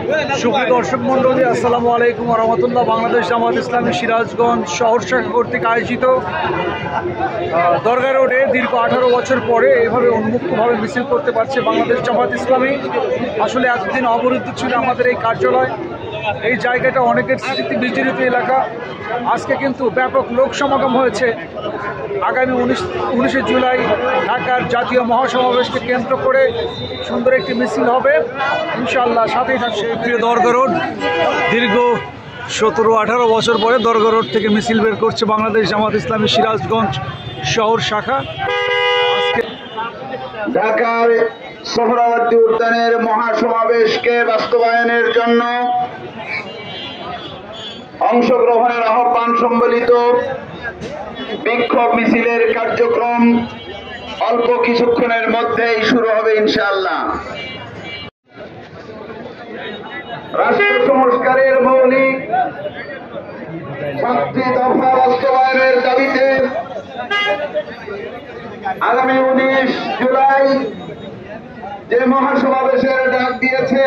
সুপ্রিয় দর্শক মণ্ডলী, আসসালামু আলাইকুম ওয়া রাহমাতুল্লাহ। বাংলাদেশ জামাত ইসলামী সিরাজগঞ্জ শহর শাখা কর্তৃক আয়োজিত দরগা রোডে দীর্ঘ 18 বছর পরে এভাবে উন্মুক্তভাবে মিছিল করতে পারছে বাংলাদেশ জামাত ইসলামী। আসলে এতদিন অবরুদ্ধ ছিল আমাদের এই কার্যালয়। এই জায়গাটা অনেকের স্মৃতি বিজড়িত এলাকা। আজকে কিন্তু ব্যাপক লোক সমাগম হয়েছে। আগামী 19শে জুলাই ঢাকার জাতীয় মহাসমাবেশকে কেন্দ্র করে সুন্দর একটি মিছিল হবে ইনশাআল্লাহ। সাথেই থাকছে প্রিয় দরগা রোড। দীর্ঘ 17-18 বছর পরে দরগা রোড থেকে মিছিল বের করছে বাংলাদেশ জামাত ইসলামী সিরাজগঞ্জ শহর শাখা। ঢাকার সোহরাওয়ার্দী উদ্যানের মহাসমাবেশকে বাস্তবায়নের জন্য অংশগ্রহণের আহ্বান সম্বলিত বিক্ষোভ মিছিলের কার্যক্রম অল্প কিছুক্ষণের মধ্যেই শুরু হবে ইনশাআল্লাহ। রাষ্ট্র সংস্কারের মৌলিক 7টি দফা বাস্তবায়নের দাবিতে আগামী 19 জুলাই যে মহাসমাবেশের ডাক দিয়েছে,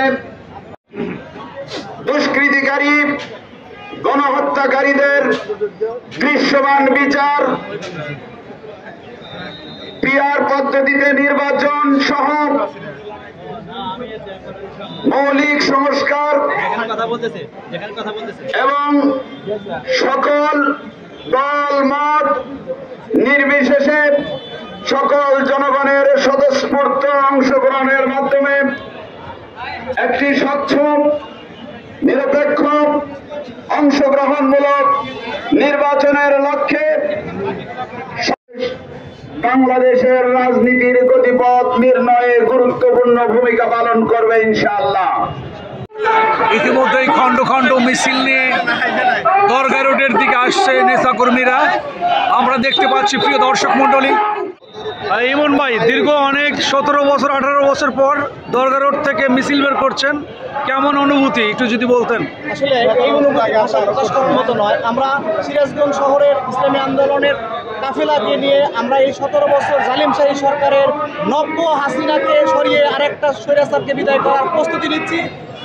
দুষ্কৃতিকারী গণহত্যাকারীদের দৃশ্যমান বিচার, পিআর পদ্ধতিতে নির্বাচন সহ মৌলিক সংস্কার এবং সকল দল মত নির্বিশেষে সকল জনগণের স্বতঃস্ফূর্ত অংশগ্রহণের মাধ্যমে একটি স্বচ্ছ, নিরপেক্ষ, অংশগ্রহণমূলক নির্বাচনের লক্ষ্যে বাংলাদেশের রাজনীতির গতিপথ নির্ণয়ে গুরুত্বপূর্ণ ভূমিকা পালন করবে ইনশাআল্লাহ। ইতিমধ্যেই খণ্ড খণ্ড মিছিল নিয়ে দরগা রোডের দিকে আসছে নেতাকর্মীরা। আমরা দেখতে পাচ্ছি প্রিয় দর্শক মণ্ডলী। ইমন ভাই, দীর্ঘ অনেক 17-18 বছর পর দরগা রোড থেকে মিছিল বের করছেন, কেমন অনুভূতি একটু যদি বলতেন? আসলে এই অনুভূতি ভাষা প্রকাশ করার মতো নয়। আমরা সিরাজগঞ্জ শহরের ইসলামী আন্দোলনের কাফেলাকে নিয়ে আমরা এই 17 বছর জালিমশাহী সরকারের নব্য হাসিনাকে সরিয়ে আরেকটা স্বৈরাচারকে বিদায় করার প্রস্তুতি নিচ্ছি।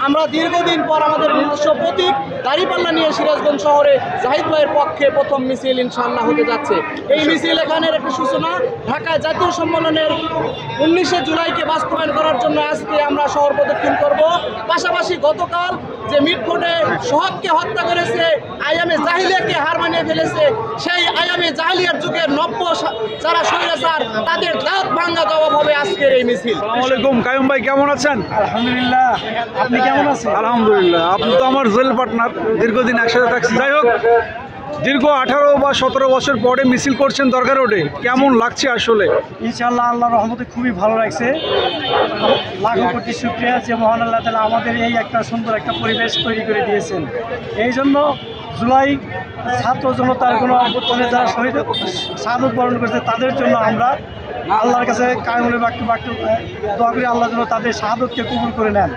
আমরা দীর্ঘদিন পর আমাদের নিজস্ব প্রতীক দাঁড়িপাল্লা নিয়ে সিরাজগঞ্জ শহরে জাহিদ ভাইয়ের পক্ষে প্রথম মিছিল ইনশাআল্লাহ হতে যাচ্ছে। এই মিছিল এখানের একটি সূচনা। ঢাকা জাতীয় সম্মেলনের 19শে জুলাইকে বাস্তবায়ন করার জন্য আজকে আমরা শহর প্রদক্ষিণ করব। পাশাপাশি গতকাল যে মিটফোর্ডে সোহাগকে হত্যা করেছে, আইয়ামে জাহিলিয়াকে হার মানিয়ে ফেলেছে, সেই আইয়ামে জাহিলিয়ার যুগের নব্য যারা স্বৈরাচার তাদের দাঁত ভাঙ্গা জবাব হবে আজকের এই মিছিল। আসসালামু আলাইকুম কাইয়ুম ভাই, কেমন আছেন? আলহামদুলিল্লাহ, আপনি কেমন আছেন? আলহামদুলিল্লাহ, আপনি তো আমার জেল পার্টনার, দীর্ঘদিন একসাথে থাকছি। যাই হোক, দীর্ঘ 18 বা 17 বছর পরে মিছিল করছেন দরগা রোডে, কেমন লাগছে আসলে? ইনশাআল্লাহ আল্লাহর রহমতে খুবই ভালো লাগছে। লাখো কোটি শুকরিয়া যে মহান আল্লাহ তাআলা আমাদের এই একটা সুন্দর একটা পরিবেশ তৈরি করে দিয়েছেন। এই জন্য জুলাই ছাত্র জনতার কোনো অভ্যুত্থানে যারা শহীদ শাহাদত বরণ করেছে তাদের জন্য আমরা আল্লাহর কাছে কায়মুলে বাক্য দোয়া করি, আল্লাহ যেন তাদের শাহাদতকে কবুল করে নেন।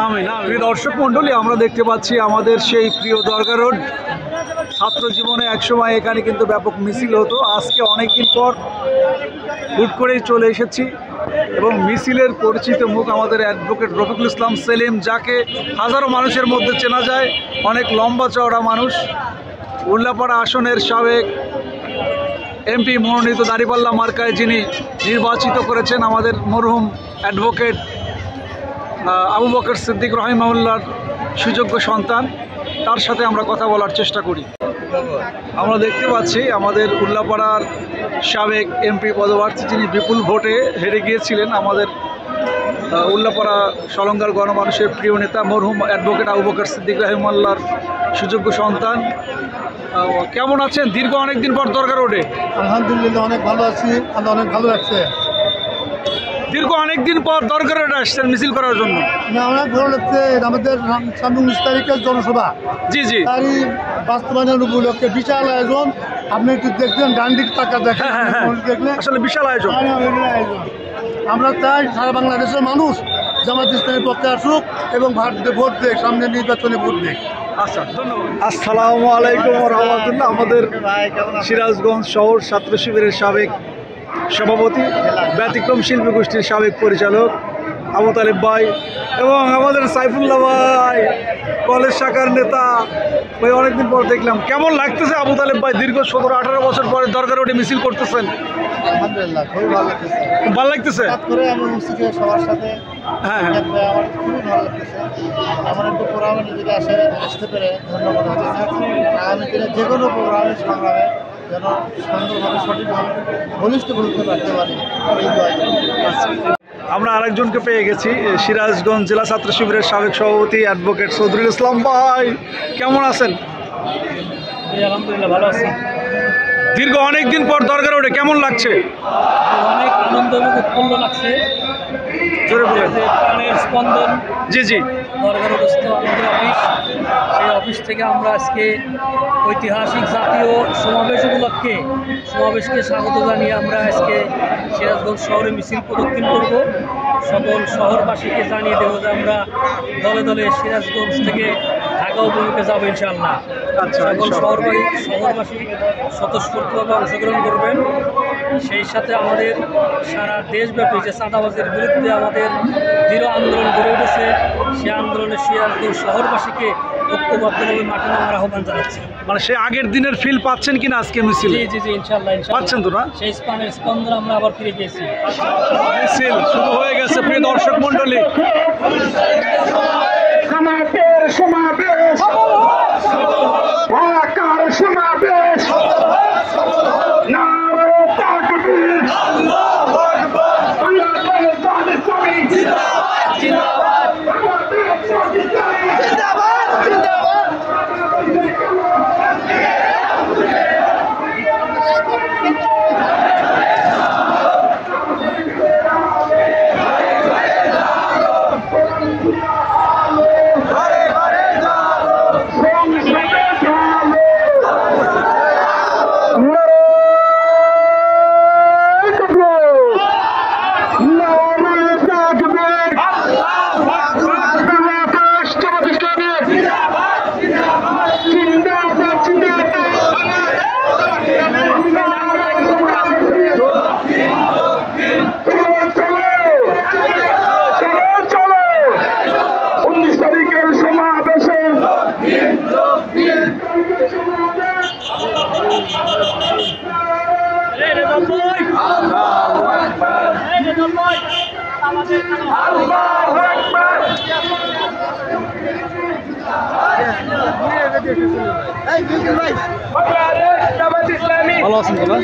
আমিন। প্রিয় দর্শক মণ্ডলী, আমরা দেখতে পাচ্ছি আমাদের সেই প্রিয় দরগা রোড। ছাত্র জীবনে একসময় এখানে কিন্তু ব্যাপক মিছিল হতো। আজকে অনেকদিন পর হুট করেই চলে এসেছি এবং মিছিলের পরিচিত মুখ আমাদের অ্যাডভোকেট রফিকুল ইসলাম সেলিম, যাকে হাজারো মানুষের মধ্যে চেনা যায়। অনেক লম্বা চওড়া মানুষ, উল্লাপাড়া আসনের সাবেক এমপি মনোনীত দাঁড়িপাল্লা মার্কায় যিনি নির্বাচিত করেছেন আমাদের মরহুম অ্যাডভোকেট আবু বকর সিদ্দিক রহিমাহুল্লাহর সুযোগ্য সন্তান। তার সাথে আমরা কথা বলার চেষ্টা করি। আমরা দেখতে পাচ্ছি আমাদের উল্লাপাড়ার সাবেক এমপি পদপ্রার্থী, যিনি বিপুল ভোটে হেরে গিয়েছিলেন, আমাদের উল্লাপাড়া সলঙ্গার গণমানুষের প্রিয় নেতা মরহুম অ্যাডভোকেট আবু বকর সিদ্দিক রহিমাহুল্লাহর সুযোগ্য সন্তান। কেমন আছেন দীর্ঘ অনেকদিন পর দরগা রোডে? আলহামদুলিল্লাহ, অনেক ভালো আছি, আল্লাহ অনেক ভালো লাগছে। দীর্ঘ অনেকদিন পর দরগা রোডে আসছেন মিছিল করার জন্য? অনেক ভালো লাগছে। আমাদের সামনে 19 তারিখের জনসভা, জি জি, তারই বাস্তবায়নের উপলক্ষে বিশাল আয়োজন। আপনি একটু দেখবেন, ডান দিক টাকা দেখেন, দেখলে আসলে বিশাল আয়োজন। আমরা চাই সারা বাংলাদেশের মানুষ জামাত ইসলামের পক্ষে আসুক এবং ভোট দেখ, সামনে নির্বাচনে ভোট দেখ। আচ্ছা, ধন্যবাদ। আসসালামু আলাইকুম ওয়া রাহমাতুল্লাহ। আমাদের সিরাজগঞ্জ শহর ছাত্র শিবিরের সাবেক সভাপতি, ব্যতিক্রম শিল্পী গোষ্ঠীর সাবেক পরিচালক আবু তালেব ভাই এবং আমাদের সাইফুল্লাহ ভাই কলেজ শাখার নেতা ভাই, অনেকদিন পর দেখলাম। কেমন লাগতেছে আবু তালেব ভাই, দীর্ঘ 17-18 বছর পরে দরকার রোডে মিছিল করতেছেন? আলহামদুলিল্লাহ, খুবই ভালো লাগতেছে। ভালো লাগতেছে? হঠাৎ করে আমি উপস্থিত সবার সাথে হ্যাঁ আমার খুবই ভালো লাগতেছে। আমার একটা প্রোগ্রামে নিজেকে আসতে পেরে ধন্যবাদ হচ্ছে। আগামী দিনে যে কোনো প্রোগ্রামের সংগ্রামে যেন সুন্দরভাবে সঠিকভাবে ঘনিষ্ঠ ভূমিকা রাখতে পারি এই দোয়াই। আমরা আরেকজনকে পেয়ে গেছি, সিরাজগঞ্জ জেলা ছাত্র শিবিরের সাবেক সভাপতি অ্যাডভোকেট চৌধুরী ইসলাম ভাই। কেমন আছেন? আলহামদুলিল্লাহ, ভালো আছি। দীর্ঘ অনেক দিন পর দরকার রোডে কেমন লাগছে? অনেক আনন্দ এবং উৎফুল্ল লাগছে। জোরে বলেন। প্রাণের স্পন্দন জি জি। দরগারস্থ আমাদের অফিস, সেই অফিস থেকে আমরা আজকে ঐতিহাসিক জাতীয় সমাবেশ উপলক্ষে সমাবেশকে স্বাগত জানিয়ে আমরা আজকে সিরাজগঞ্জ শহরে মিছিল প্রদক্ষিণ করব। সকল শহরবাসীকে জানিয়ে দেবো যে আমরা দলে দলে সিরাজগঞ্জ থেকে ঢাকা অভিমুখে যাবো ইনশাআল্লাহ। আচ্ছা, সকল শহরবাসী স্বতঃস্ফূর্তভাবে অংশগ্রহণ করবেন। সেই সাথে আমাদের সারা দেশব্যাপী যে চাঁদাবাজির বিরুদ্ধে আমাদের দৃঢ় আন্দোলন গড়ে উঠেছে, সে আন্দোলনে সিরাজগঞ্জ শহরবাসীকে ঐক্যবদ্ধভাবে মাঠে নামার আহ্বান জানাচ্ছি। মানে সে আগের দিনের ফিল পাচ্ছেন কিনা আজকে মিছিলে? জি জি জি, ইনশাল্লাহ পাচ্ছেন তো না? সেই প্রাণের স্পন্দন আমরা আবার ফিরে পেয়েছি। মিছিল শুরু হয়ে গেছে প্রিয় দর্শক মন্ডলী। জামাতের সমাবেশ, ঢাকার সমাবেশ, নারে তাকবীর, আল্লাহু আকবার, বাংলাদেশ জাতীয়তাবাদী জিন্দাবাদ জিন্দাবাদ, বাংলাদেশ জাতীয়তাবাদী জিন্দাবাদ জিন্দাবাদ। ভালো আছেন তো না?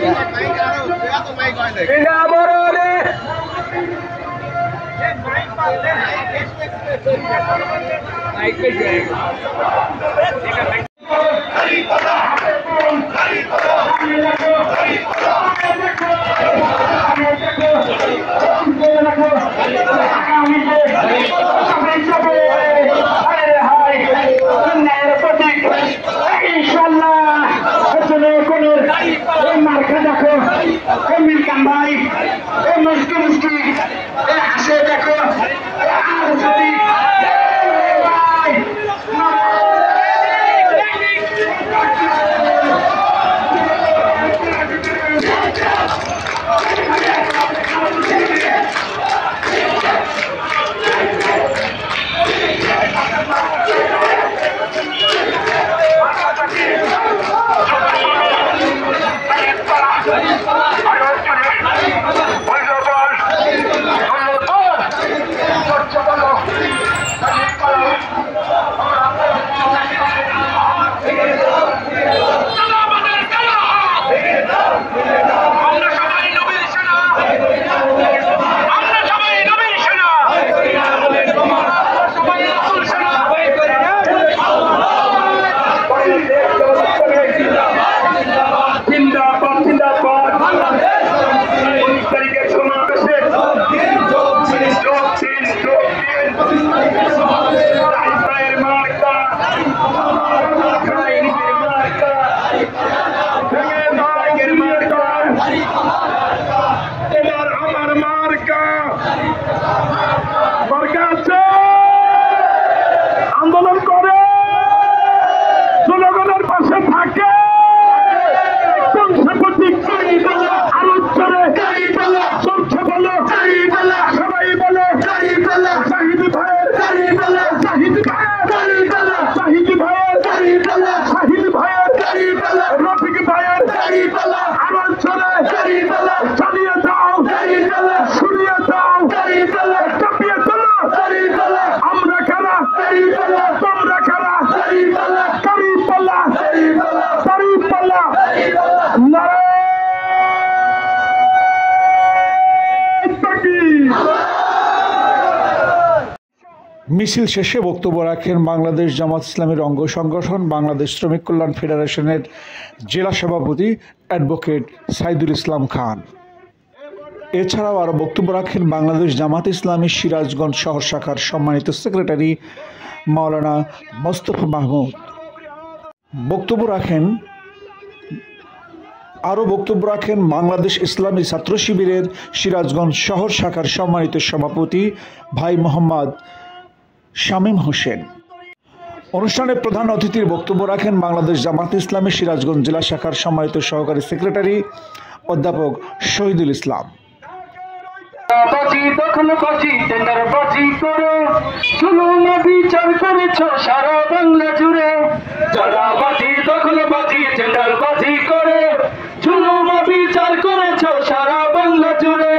মিছিল শেষে বক্তব্য রাখেন বাংলাদেশ জামাত ইসলামীর অঙ্গ সংগঠন বাংলাদেশ শ্রমিক কল্যাণ ফেডারেশনের জেলা সভাপতি অ্যাডভোকেট সাইদুল ইসলাম খান। এছাড়াও আরও বক্তব্য রাখেন বাংলাদেশ জামাত ইসলামী সিরাজগঞ্জ শহর শাখার সম্মানিত সেক্রেটারি মাওলানা মোস্তফা মাহমুদ। বক্তব্য রাখেন বাংলাদেশ ইসলামী ছাত্র শিবিরের সিরাজগঞ্জ শহর শাখার সম্মানিত সভাপতি ভাই মোহাম্মদ শামীম হোসেন। অনুষ্ঠানে প্রধান অতিথির বক্তব্য রাখেন বাংলাদেশ জামাত ইসলামী সিরাজগঞ্জ জেলা শাখার সম্মানিত সহকারী সেক্রেটারি অধ্যাপক শহীদুল ইসলাম। বিচার করেছ সারা বাংলা জুড়ে, যারা বাজি দখলবাজি টেন্ডারবাজি করে জুলুম বিচার করেছ সারা বাংলা জুড়ে।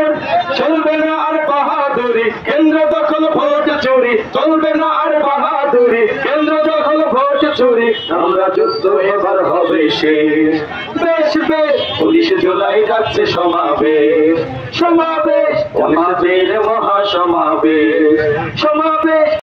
চলবে না আর বাহাদুরি, কেন্দ্র দখল ভোট চুরি, চলবে না আর বাহাদুরি, কেন্দ্র দখল ভোট চুরি। আমরা যুদ্ধ এবার হবে শেষ, বেশ বেশ 19 জুলাই যাচ্ছে সমাবেশ, সমাবেশ জামাতের মহাসমাবেশ, সমাবেশ।